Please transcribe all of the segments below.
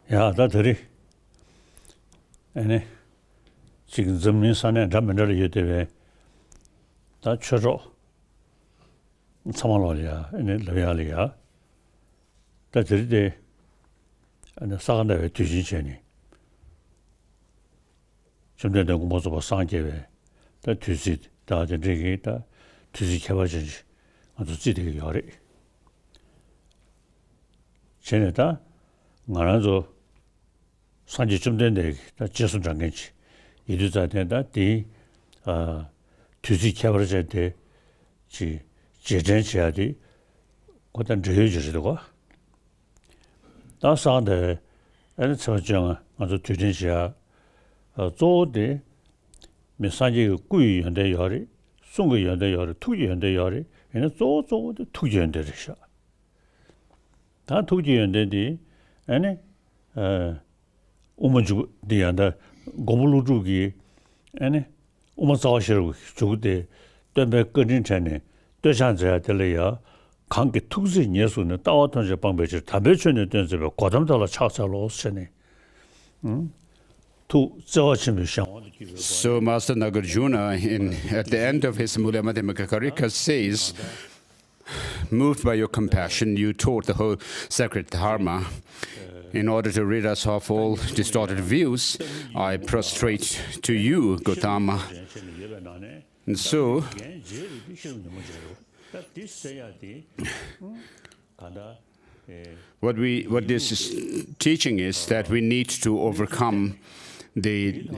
야, 다들이 아니 지금 점민 산에 담면을 예대에 다 쳐줘. 참말로야. 아니 레알이야. 다들이 아니 사간다에 뒤지체니. 좀 되는 거 모습 봐 상계에. 다 뒤지 다 저기 다 뒤지 개발진지. 아주 지대게 요래. 쟤네다 말아서 산지 좀 된데 다 지수 장gen치 이두자된다 디 뒤지 개발할 때지 제전해야지 어떤 저유지도 다 사는데 아니 저정 아주 뒤진시야 조대 메시지 꾸이 현대 요리 송의 현대 요리 투기 현대 요리 얘는 조조도 투기 현대리셔 다 투기 현대디 아니 오만주 디안다 고불루주기 아니 오만사시르 주데 때문에 끊인 전에 되산져야 될래요 관계 특수 예수는 따왔던 방법이 담배천에 된서 과담달라 차살로 쓰네 So Master Nagarjuna, at the end of his Mula Madhyamaka Karika, says, moved by your compassion, you taught the whole sacred Dharma. In order to rid us of all distorted views, I prostrate to you, Gautama. And so, what this is teaching is that we need to overcome that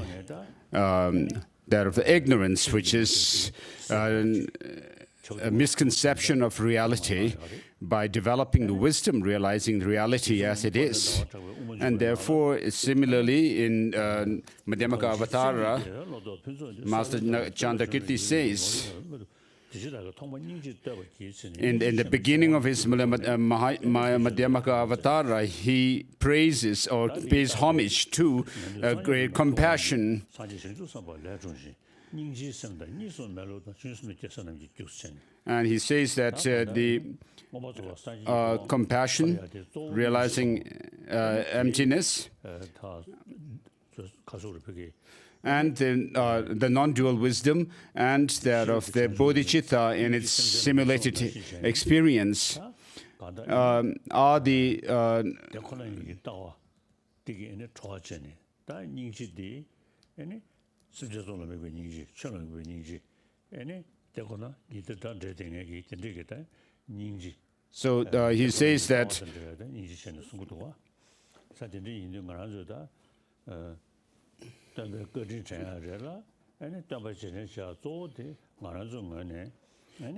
of the ignorance, which is a misconception of reality, by developing the wisdom, realizing the reality as it is. And therefore, similarly, in Madhyamaka Avatara, Master Chandrakirti says, in the beginning of his Madhyamaka Avatara, he praises or pays homage to great compassion. And he says that the compassion, realizing emptiness, and the non-dual wisdom, and that of the bodhicitta in its simulated experience are the so he says that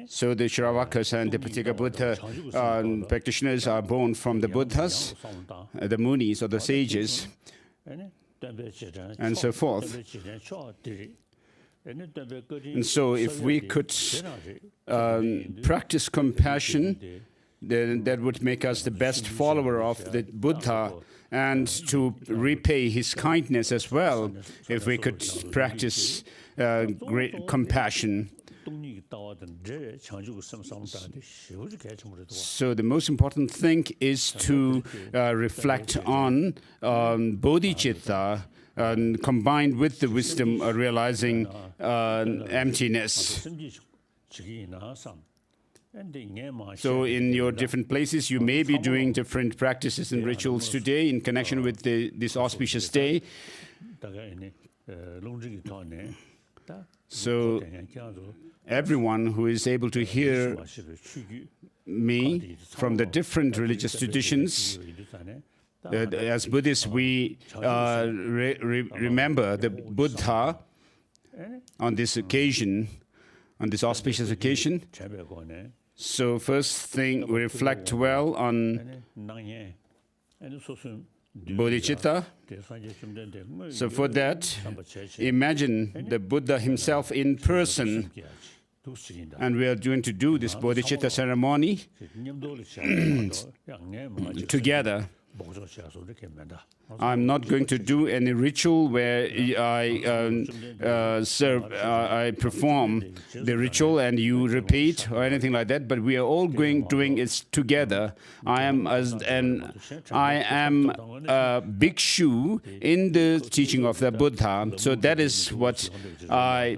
so the Shravakas and the Paticca Buddha practitioners are born from the Buddhas, the Munis or the sages, and so forth. And so if we could practice compassion, then that would make us the best follower of the Buddha, and to repay his kindness as well, if we could practice great compassion. So the most important thing is to reflect on bodhicitta, combined with the wisdom realizing emptiness. So in your different places, you may be doing different practices and rituals today in connection with this auspicious day. So everyone who is able to hear me from the different religious traditions, as Buddhists, we remember the Buddha on this occasion, on this auspicious occasion. So first thing, we reflect well on bodhicitta. So for that, imagine the Buddha himself in person. And we are going to do this bodhicitta ceremony together. I'm not going to do any ritual where I perform the ritual and you repeat or anything like that, but we are all doing it together. I am a bhikshu in the teaching of the Buddha, so that is what I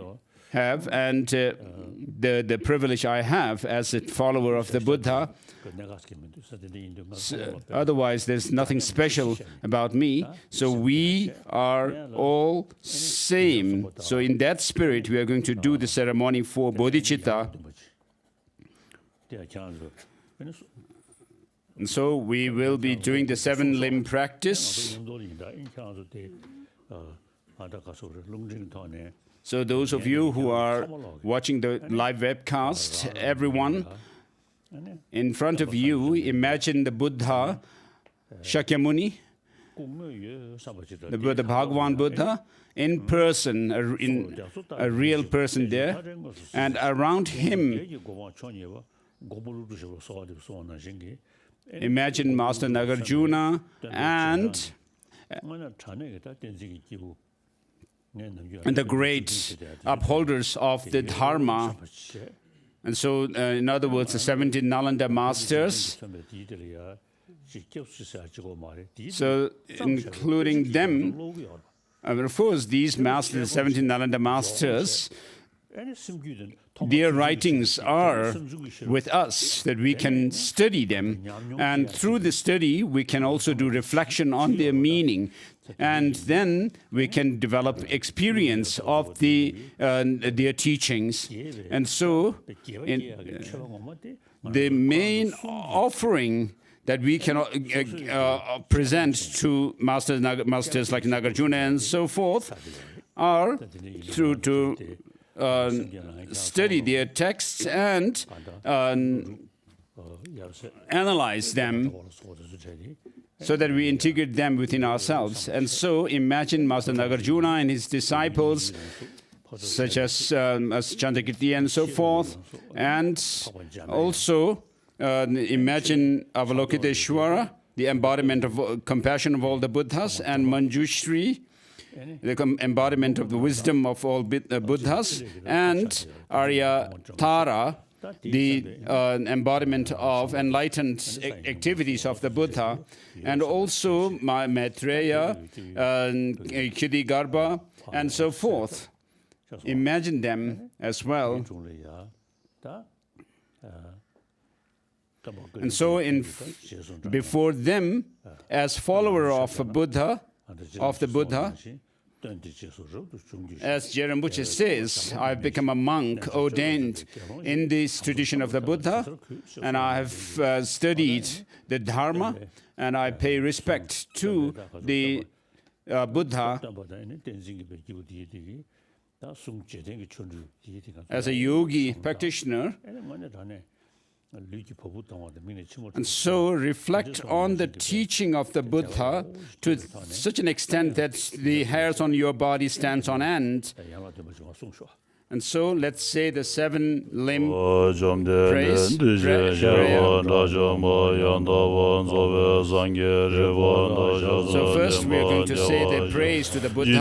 have, and the privilege I have as a follower of the Buddha. Otherwise, there's nothing special about me. So we are all same. So in that spirit, we are going to do the ceremony for bodhicitta. And so we will be doing the 7-limb practice. So those of you who are watching the live webcast, everyone, in front of you, imagine the Buddha, Shakyamuni, the Buddha, Bhagavan Buddha, in person, a real person there, and around him, imagine Master Nagarjuna and the great upholders of the Dharma. And so, in other words, the 17 Nalanda masters. So, including them, of course, these masters, the 17 Nalanda masters, their writings are with us, that we can study them. And through the study, we can also do reflection on their meaning. And then we can develop experience of their teachings. And so, the main offering that we can present to masters like Nagarjuna and so forth are to study their texts and analyze them, so that we integrate them within ourselves. And so imagine Master Nagarjuna and his disciples, such as Chandrakirti and so forth, and also imagine Avalokiteshvara, the embodiment of compassion of all the Buddhas, and Manjushri, the embodiment of the wisdom of all Buddhas, and Aryatara, the embodiment of enlightened activities of the Buddha, and also Maitreya, Kiddigarbha, and so forth. Imagine them as well. And so before them, as follower of the Buddha, as Rinpoche says, I've become a monk ordained in this tradition of the Buddha, and I have studied the Dharma, and I pay respect to the Buddha. As a yogi practitioner, and so reflect on the teaching of the Buddha to such an extent that the hairs on your body stands on end. And so let's say the 7-limb praise. So first we are going to say the praise to the Buddha,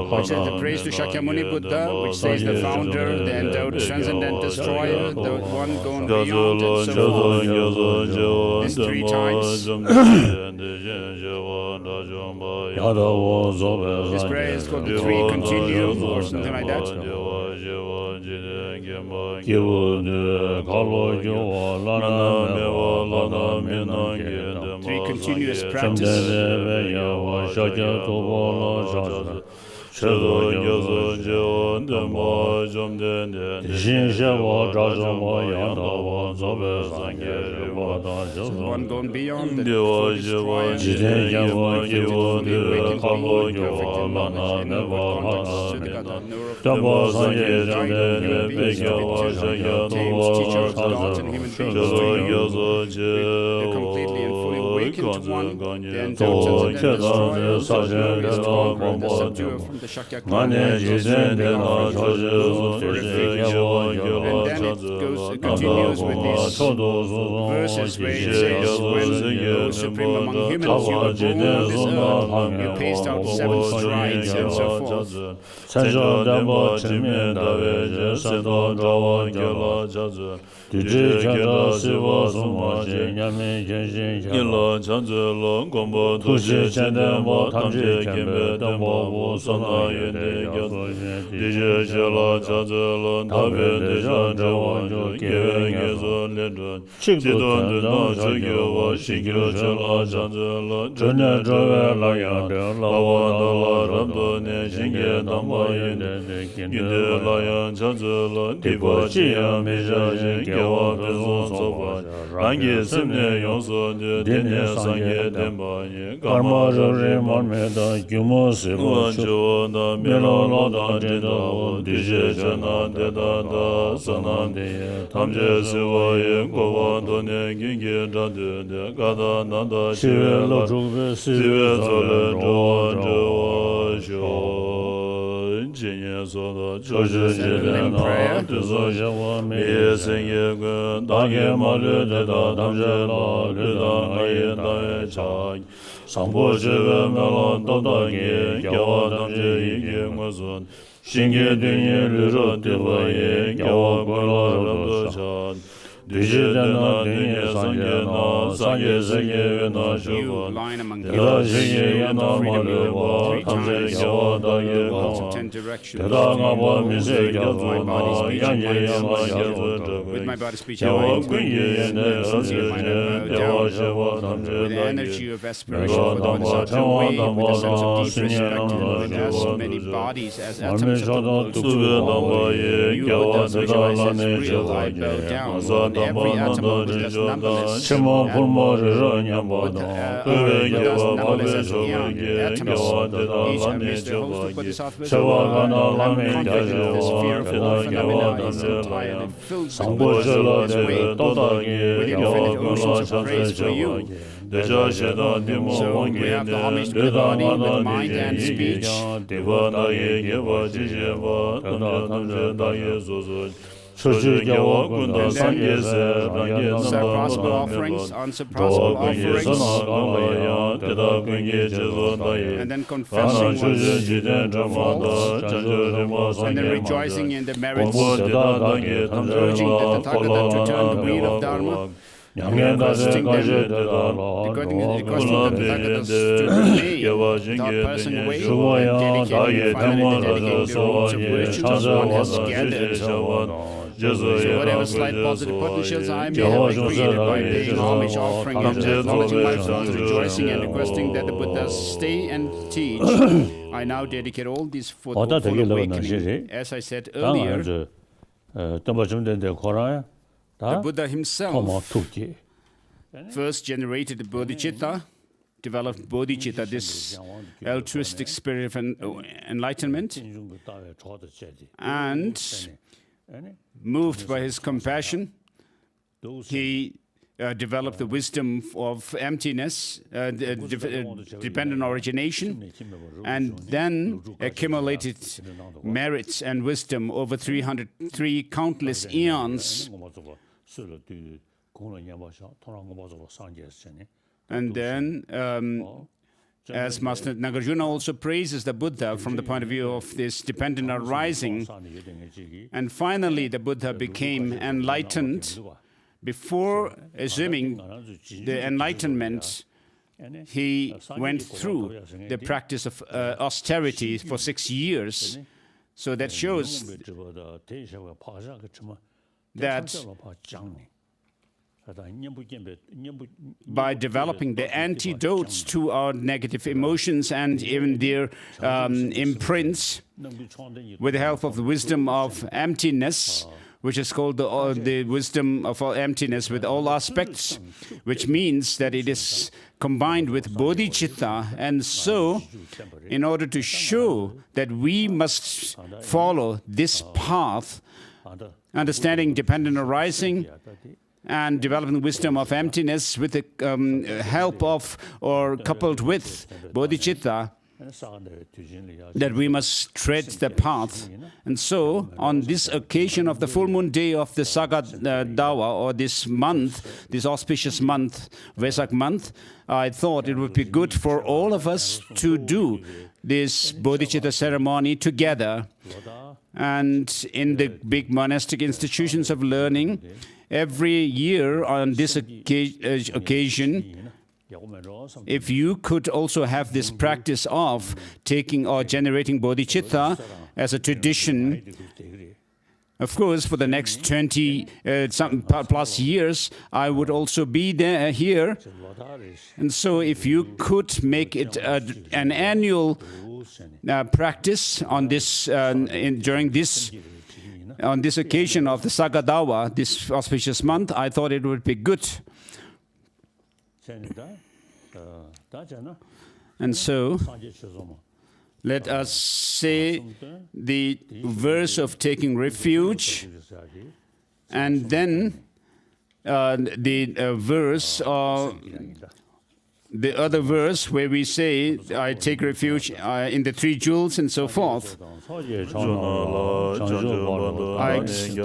which is the praise to Shakyamuni Buddha, which says the founder, the endowed transcendent destroyer, the one going beyond, and so forth. This 3 times. This prayer is called the 3 continuum or something like that. 3 continuous practice. So one going beyond the completely and fully awakened one, the endowed transcendental destroyer, the subduer from continues with these verses where it says, when you were supreme among humans, you were born on this earth, you paced out 7 strides, and so forth. You, lying among the gods, freedom will 3 times, worlds of 10 directions. My body, speech, and mind. With my body, speech, and mind, with the energy of aspiration for the one is away, with the sense of deep respect, with as many bodies as atoms of the world. You, Buddha, visualize as real, I bow down, and every atom of Buddha's numberless, Buddha's numberless as young atoms, each amidst the host of Bodhisattvas, I'm confident the sphere of all phenomena is entirely filled with Buddha's way, with infinite oceans of praise for you. So we have the homage with the body, with mind and speech. And then surpassable offerings, unsurpassable offerings, and then confessing one's faults, and then rejoicing in the merits, urging the Tathagata to turn the wheel of Dharma, requesting them, requesting the Tathagatas to remain without passing away, and finally dedicating the roots of virtues one has gathered. So whatever slight positive potentials I may have created by paying homage, offering, and acknowledging my faults, rejoicing and requesting that the Buddhas stay and teach, I now dedicate all these for the full awakening. As I said earlier, the Buddha himself first generated the bodhicitta, developed bodhicitta, this altruistic spirit of enlightenment, and moved by his compassion, he developed the wisdom of emptiness, dependent origination, and then accumulated merits and wisdom over 303 countless eons. And then, as Master Nagarjuna also praises the Buddha from the point of view of this dependent arising, and finally the Buddha became enlightened. Before assuming the enlightenment, he went through the practice of austerity for 6 years. So that shows that by developing the antidotes to our negative emotions and even their imprints, with the help of the wisdom of emptiness, which is called the wisdom of all emptiness with all aspects, which means that it is combined with bodhicitta. And so, in order to show that we must follow this path, understanding dependent arising, and developing the wisdom of emptiness with the help of or coupled with bodhicitta, that we must tread the path. And so, on this occasion of the full moon day of the Saga Dawa, or this month, this auspicious month, Vesak month, I thought it would be good for all of us to do this bodhicitta ceremony together. And in the big monastic institutions of learning, every year on this occasion, if you could also have this practice of taking or generating bodhicitta as a tradition, of course, for the next 20 plus years, I would also be there here. And so if you could make it an annual practice on this, during this, on this occasion of the Sagadawa, this auspicious month, I thought it would be good. And so, let us say the verse of taking refuge, and then the verse the other verse where we say, I take refuge in the three jewels and so forth. I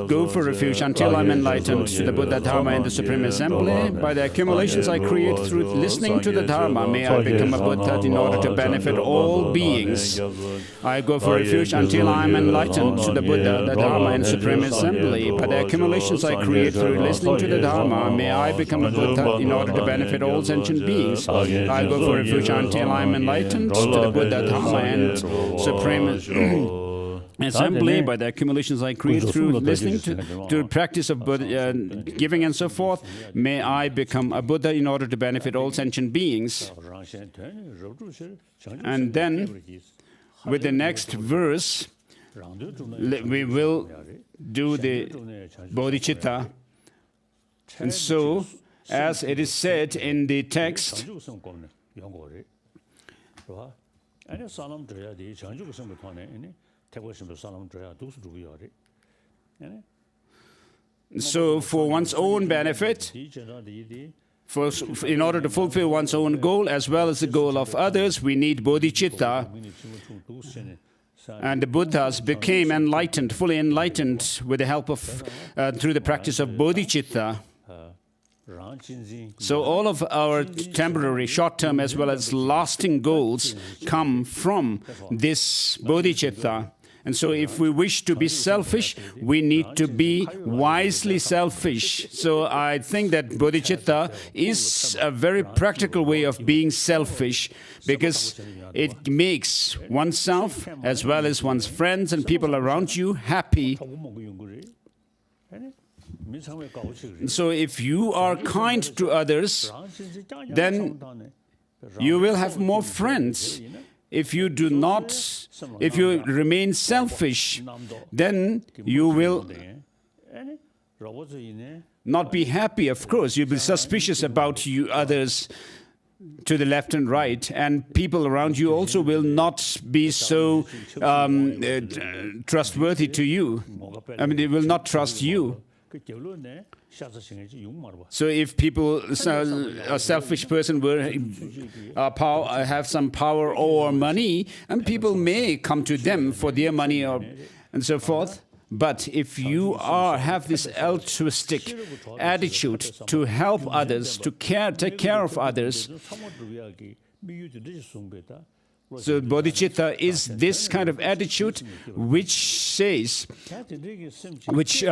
go for refuge until I'm enlightened to the Buddha, Dharma, and the Supreme Assembly. By the accumulations I create through listening to the Dharma, may I become a Buddha in order to benefit all beings. I go for refuge until I'm enlightened to the Buddha, the Dharma, and Supreme Assembly. By the accumulations I create through listening to the Dharma, may I become a Buddha in order to benefit all sentient beings. I go for refuge until I am enlightened to the Buddha, Dharma, and Supreme Assembly. By the accumulations I create through listening to the practice of giving and so forth, may I become a Buddha in order to benefit all sentient beings. And then, with the next verse, we will do the bodhicitta. And so, as it is said in the text, so for one's own benefit, in order to fulfill one's own goal as well as the goal of others, we need bodhicitta. And the Buddhas became enlightened, fully enlightened, with the help of, through the practice of bodhicitta. So all of our temporary, short-term as well as lasting goals come from this bodhicitta. And so if we wish to be selfish, we need to be wisely selfish. So I think that bodhicitta is a very practical way of being selfish, because it makes oneself as well as one's friends and people around you happy. So if you are kind to others, then you will have more friends. If you do not, if you remain selfish, then you will not be happy, of course. You'll be suspicious about you others to the left and right, and people around you also will not be so trustworthy to you. I mean, they will not trust you. So if people, a selfish person will have some power or money, and people may come to them for their money and so forth. But if you have this altruistic attitude to help others, to take care of others, so bodhicitta is this kind of attitude which says, which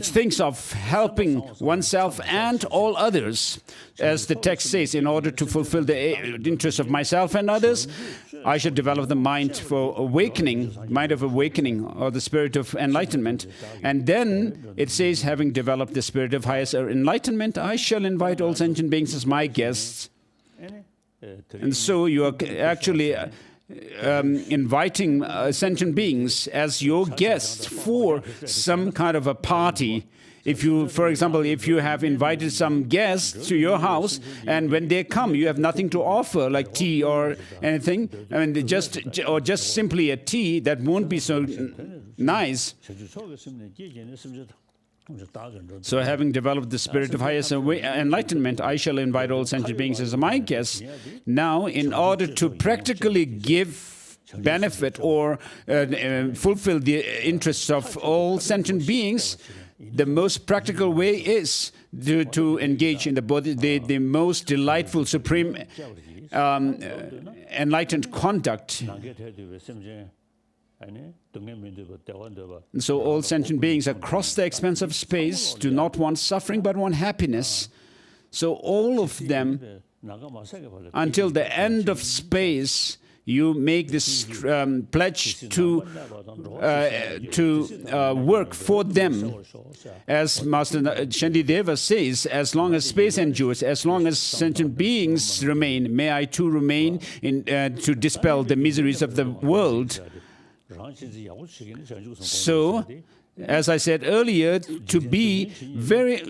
thinks of helping oneself and all others. As the text says, in order to fulfill the interests of myself and others, I should develop the mind for awakening, mind of awakening, or the spirit of enlightenment. And then it says, having developed the spirit of highest enlightenment, I shall invite all sentient beings as my guests. And so you are actually inviting sentient beings as your guests for some kind of a party. If you, for example, if you have invited some guests to your house, and when they come, you have nothing to offer, like tea or anything, I mean, just simply a tea, that won't be so nice. So having developed the spirit of highest enlightenment, I shall invite all sentient beings as my guests. Now, in order to practically give benefit or fulfill the interests of all sentient beings, the most practical way is to engage in the most delightful, supreme, enlightened conduct. So all sentient beings across the expanse of space do not want suffering but want happiness. So all of them, until the end of space, you make this pledge to work for them. As Master Shantideva says, as long as space endures, as long as sentient beings remain, may I too remain to dispel the miseries of the world. So, as I said earlier, to be very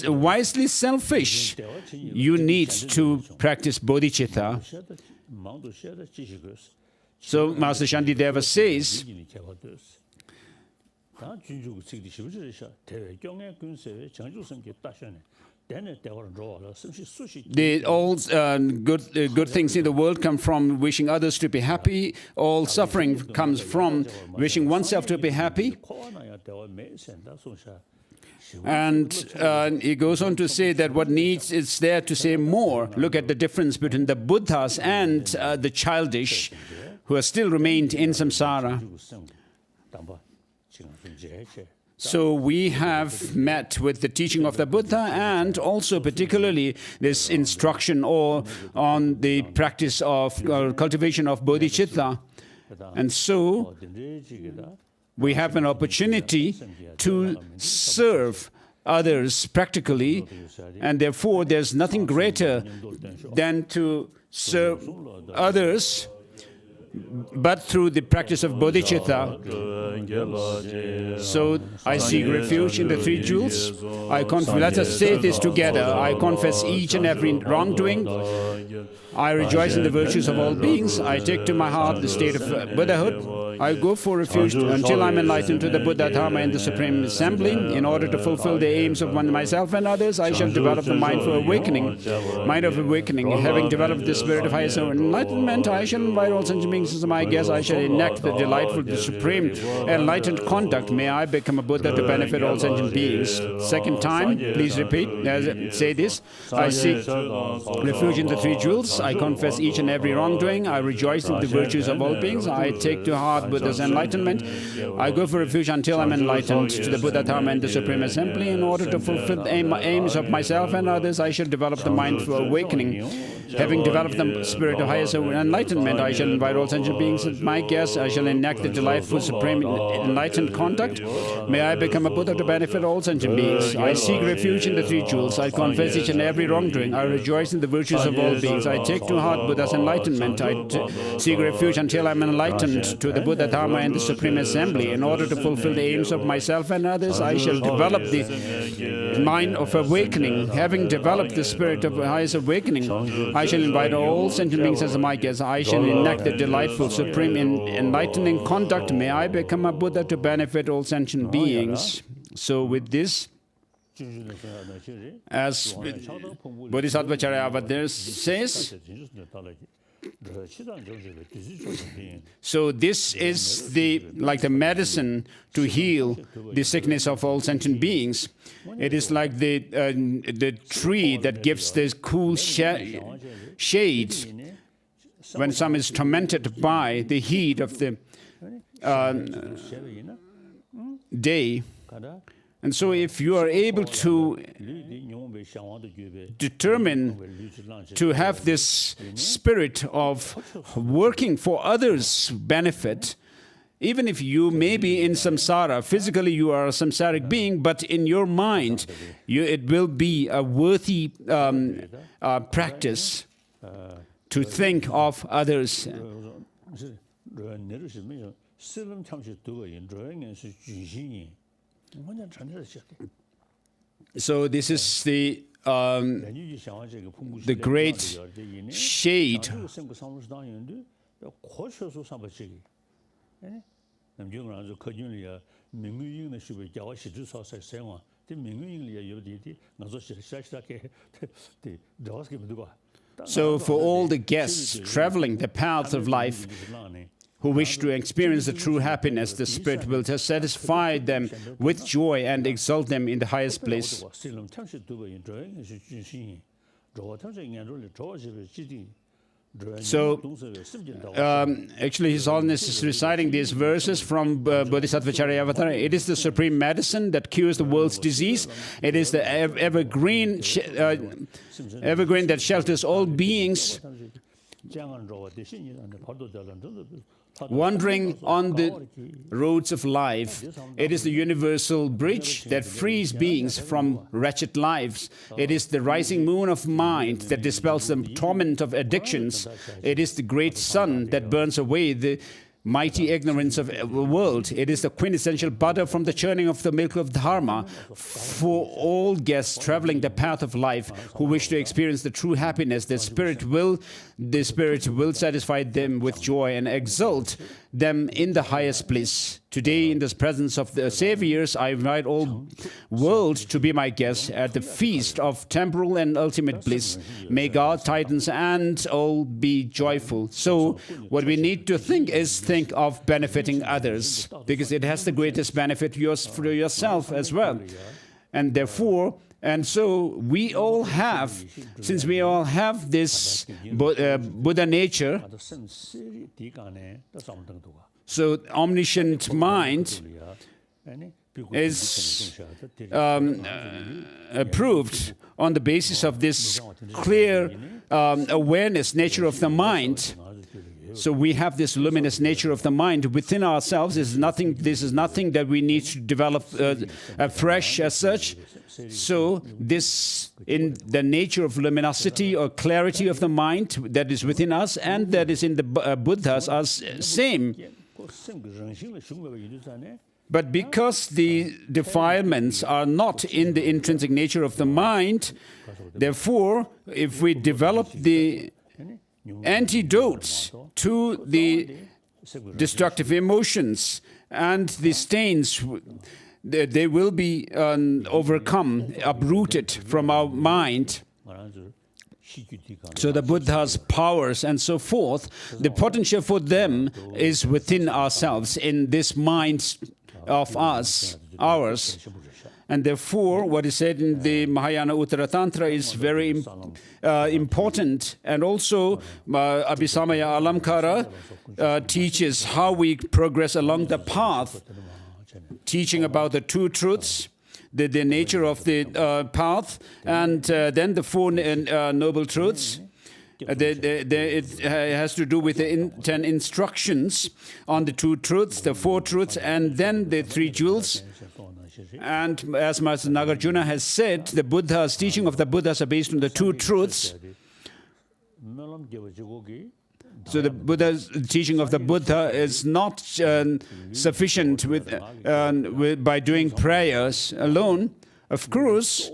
wisely selfish, you need to practice bodhicitta. So, Master Shantideva says, all good things in the world come from wishing others to be happy. All suffering comes from wishing oneself to be happy. And he goes on to say that what needs is there to say more. Look at the difference between the Buddhas and the childish who have still remained in samsara. So we have met with the teaching of the Buddha and also particularly this instruction on the practice of cultivation of bodhicitta. And so we have an opportunity to serve others practically, and therefore there's nothing greater than to serve others but through the practice of bodhicitta. So I seek refuge in the three jewels. Let us say this together. I confess each and every wrongdoing. I rejoice in the virtues of all beings. I take to my heart the state of Buddhahood. I go for refuge until I'm enlightened to the Buddha, Dharma, and the Supreme Assembly. In order to fulfill the aims of myself and others, I shall develop the mind for awakening. Mind of awakening. Having developed the spirit of highest enlightenment, I shall invite all sentient beings as my guests. I shall enact the delightful, the supreme, enlightened conduct. May I become a Buddha to benefit all sentient beings. Second time, please repeat. Say this. I seek refuge in the three jewels. I confess each and every wrongdoing. I rejoice in the virtues of all beings. I take to heart Buddha's enlightenment. I go for refuge until I'm enlightened to the Buddha, Dharma, and the Supreme Assembly. In order to fulfill the aims of myself and others, I shall develop the mind for awakening. Having developed the spirit of highest enlightenment, I shall invite all sentient beings as my guests. I shall enact the delightful, supreme, enlightened conduct. May I become a Buddha to benefit all sentient beings. I seek refuge in the three jewels. I confess each and every wrongdoing. I rejoice in the virtues of all beings. I take to heart Buddha's enlightenment. I seek refuge until I'm enlightened to the Buddha, Dharma, and the Supreme Assembly. In order to fulfill the aims of myself and others, I shall develop the mind of awakening. Having developed the spirit of highest awakening, I shall invite all sentient beings as my guests. I shall enact the delightful, supreme, enlightening conduct. May I become a Buddha to benefit all sentient beings. So with this, as Bodhisattva Charyavatara says, so this is like the medicine to heal the sickness of all sentient beings. It is like the tree that gives this cool shade when some is tormented by the heat of the day. And so if you are able to determine to have this spirit of working for others' benefit, even if you may be in samsara, physically you are a samsaric being, but in your mind, it will be a worthy practice to think of others. So this is the great shade 남중은 거준이야 민주인의 수비 자와 시주사서 생활 그 민주인이 여기디 나서 시작시작해 저스게 누가 So, for all the guests traveling the path of life who wish to experience the true happiness, the Spirit will satisfy them with joy and exalt them in the highest place. So, actually, His Holiness is reciting these verses from Bodhisattva Charyavatara. It is the supreme medicine that cures the world's disease. It is the evergreen that shelters all beings. Wandering on the roads of life, it is the universal bridge that frees beings from wretched lives. It is the rising moon of mind that dispels the torment of addictions. It is the great sun that burns away the mighty ignorance of the world. It is the quintessential butter from the churning of the milk of Dharma. For all guests traveling the path of life who wish to experience the true happiness, the Spirit will satisfy them with joy and exalt them in the highest bliss. Today, in the presence of the Saviors, I invite all world to be my guests at the feast of temporal and ultimate bliss. May God, Titans, and all be joyful. So, what we need to think is think of benefiting others, because it has the greatest benefit for yourself as well. And therefore, and so we all have, since we all have this Buddha nature, so omniscient mind is approved on the basis of this clear awareness nature of the mind. So we have this luminous nature of the mind within ourselves. This is nothing that we need to develop afresh as such. So this, in the nature of luminosity or clarity of the mind that is within us and that is in the Buddhas are same. But because the defilements are not in the intrinsic nature of the mind, therefore, if we develop the antidotes to the destructive emotions and the stains, they will be overcome, uprooted from our mind. So the Buddha's powers and so forth, the potential for them is within ourselves, in this mind of ours. And therefore, what is said in the Mahayana Uttara Tantra is very important. And also, Abhisamaya Alamkara teaches how we progress along the path, teaching about the two truths, the nature of the path, and then the four noble truths. It has to do with the 10 instructions on the two truths, the four truths, and then the three jewels. And as Master Nagarjuna has said, the Buddha's teaching of the Buddhas are based on the two truths. So the Buddha's teaching of the Buddha is not sufficient by doing prayers alone. Of course,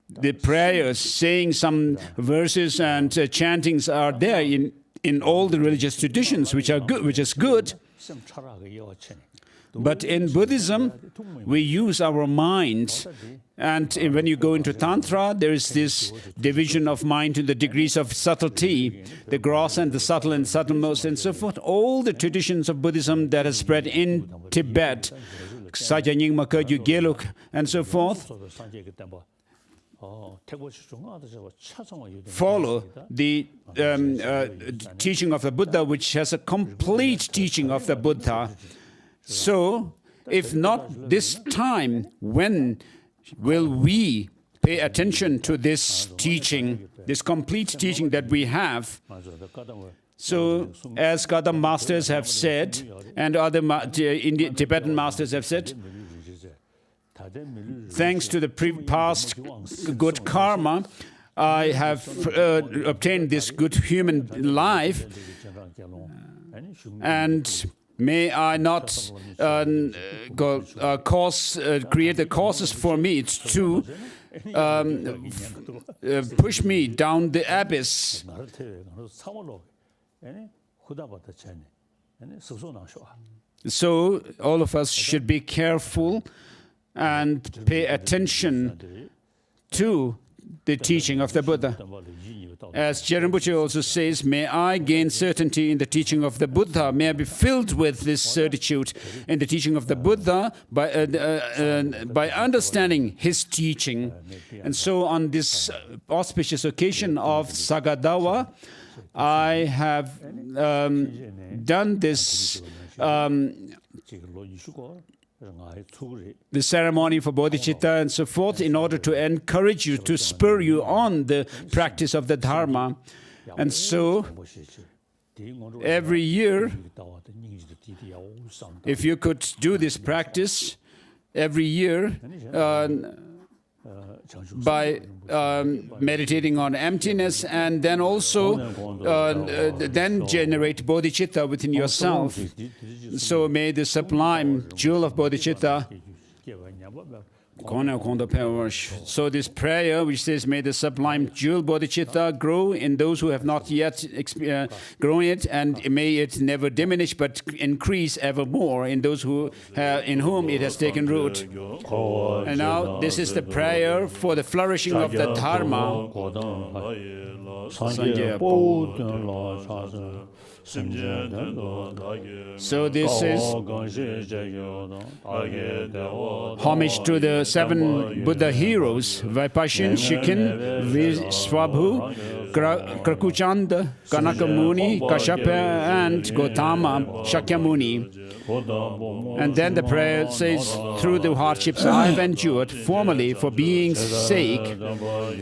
the prayers, saying some verses and chantings are there in all the religious traditions, which is good. But in Buddhism, we use our mind. And when you go into Tantra, there is this division of mind to the degrees of subtlety, the gross and the subtle and subtlemost and so forth. All the traditions of Buddhism that have spread in Tibet, Sajanying Makadyu Geluk and so forth, follow the teaching of the Buddha, which has a complete teaching of the Buddha. So, if not this time, when will we pay attention to this teaching, this complete teaching that we have? So, as Kadam masters have said, and other Indian, Tibetan masters have said, thanks to the past good karma, I have obtained this good human life, and may I not create the causes for me to push me down the abyss. So all of us should be careful and pay attention to the teaching of the Buddha. As Rinpoche also says, may I gain certainty in the teaching of the Buddha. May I be filled with this certitude in the teaching of the Buddha by understanding his teaching. And so on this auspicious occasion of Sagadawa, I have done this the ceremony for bodhicitta and so forth in order to encourage you, to spur you on the practice of the Dharma. And so every year, if you could do this practice every year by meditating on emptiness and then also then generate bodhicitta within yourself. So may the sublime jewel of bodhicitta. So this prayer which says, may the sublime jewel bodhicitta grow in those who have not yet grown it, and may it never diminish but increase evermore in those who in whom it has taken root. And now this is the prayer for the flourishing of the Dharma. So this is homage to the 7 Buddha heroes: Vaipashin, Shikin, Viswabhu, Krakuchanda, Kanakamuni, Kashyapa, and Gautama Shakyamuni. And then the prayer says, through the hardships I have endured, formerly for being's sake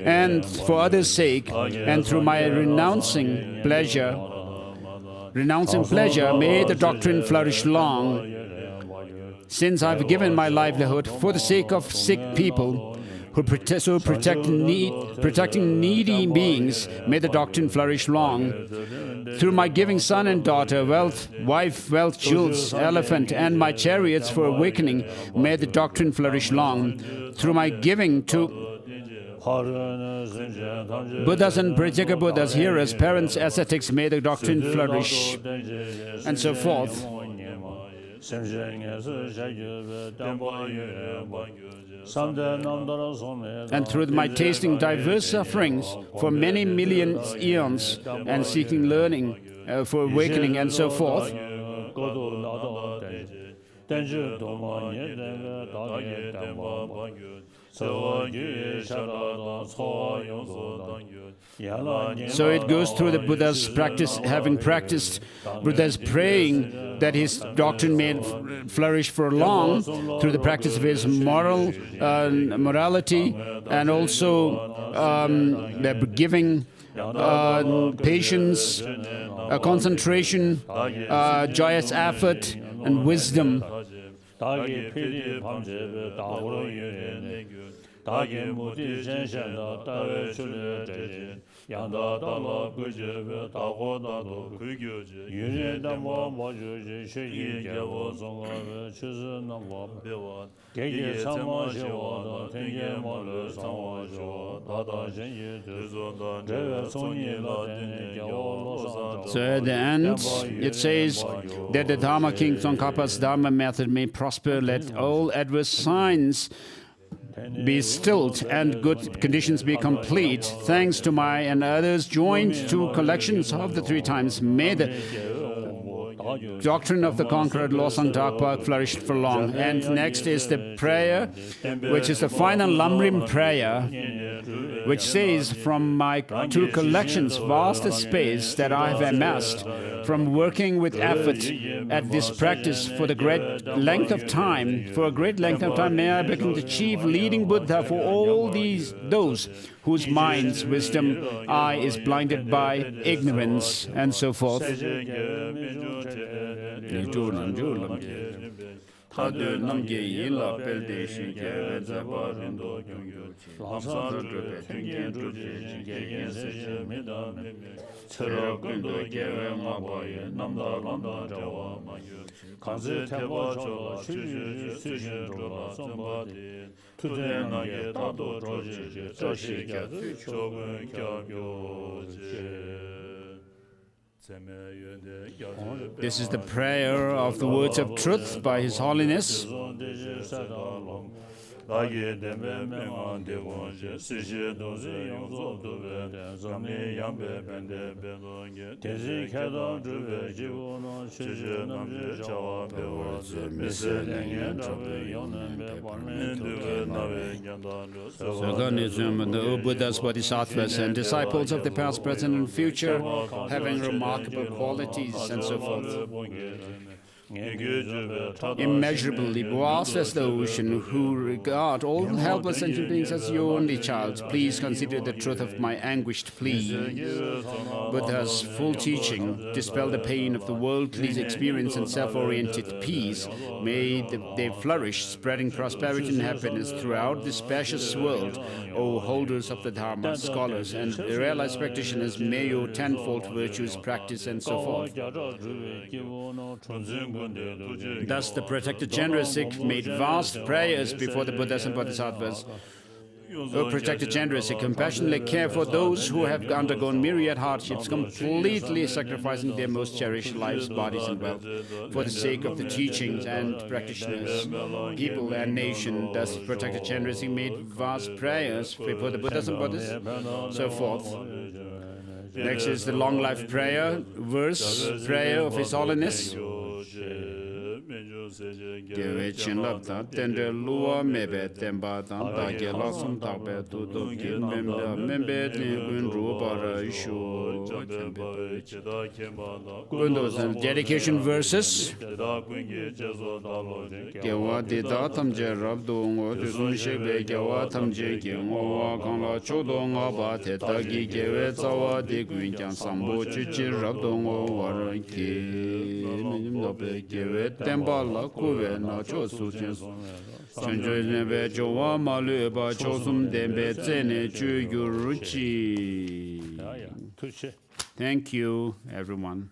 and for others' sake, and through my renouncing pleasure, may the doctrine flourish long. Since I've given my livelihood for the sake of sick people, protecting needy beings, may the doctrine flourish long. Through my giving son and daughter, wealth, wife, wealth, jewels, elephant, and my chariots for awakening, may the doctrine flourish long. Through my giving to Buddhas and Pratyeka Buddhas, hearers, parents, ascetics, may the doctrine flourish, and so forth. And through my tasting diverse sufferings for many million eons and seeking learning for awakening and so forth. So it goes through the Buddha's practice, having practiced, Buddha's praying that his doctrine may flourish for long through the practice of his morality, and also the giving, patience, concentration, joyous effort, and wisdom. So at the end, it says that the Dharma King Tsongkhapa's Dharma method may prosper, let all adverse signs be stilled and good conditions be complete. Thanks to my and others joined to collections of the 3 times, may the doctrine of the conqueror Losang Dakpa flourished for long. And next is the prayer, which is the final Lamrim prayer, which says, from my 2 collections, vast space that I have amassed, from working with effort at this practice for the great length of time, may I begin to achieve leading Buddha for all those whose minds, wisdom, eye is blinded by ignorance, and so forth. This is the prayer of the words of truth by His Holiness. The Buddhas, Bodhisattvas, and disciples of the past, present, and future, having remarkable qualities and so forth. Immeasurably vast as the ocean, who regard all helpless sentient beings as your only child, please consider the truth of my anguished plea. Buddha's full teaching, dispel the pain of the worldly experience and self-oriented peace. May they flourish, spreading prosperity and happiness throughout this spacious world. O holders of the Dharma, scholars, and realized practitioners, may your tenfold virtues practice and so forth. Thus, the protected Chandra-Sikh made vast prayers before the Buddhas and Bodhisattvas. O protected Chandra-Sikh, compassionately care for those who have undergone myriad hardships, completely sacrificing their most cherished lives, bodies, and wealth for the sake of the teachings and practitioners, people, and nation. Thus, protected Chandra-Sikh made vast prayers before the Buddhas and Bodhisattvas, so forth. Next is the long life prayer, verse, prayer of His Holiness. Gewe chinlap ta tende luwa mebe temba ta ge la sum ta be tu do ge membe gun ru para shu dedication verses. Gewa de da tam je rab do ngo de sun she be gewa tam je ge ngo wa kan la chu do nga ba te ta gi gewe za wa de gun jang sam bo chi chi rab do ngo wa ra ge nim no be gewe temba la kuwe na cho su chen chen ne be jo wa ma le ba cho sum de be zene ju yu ru chi. Thank you, everyone.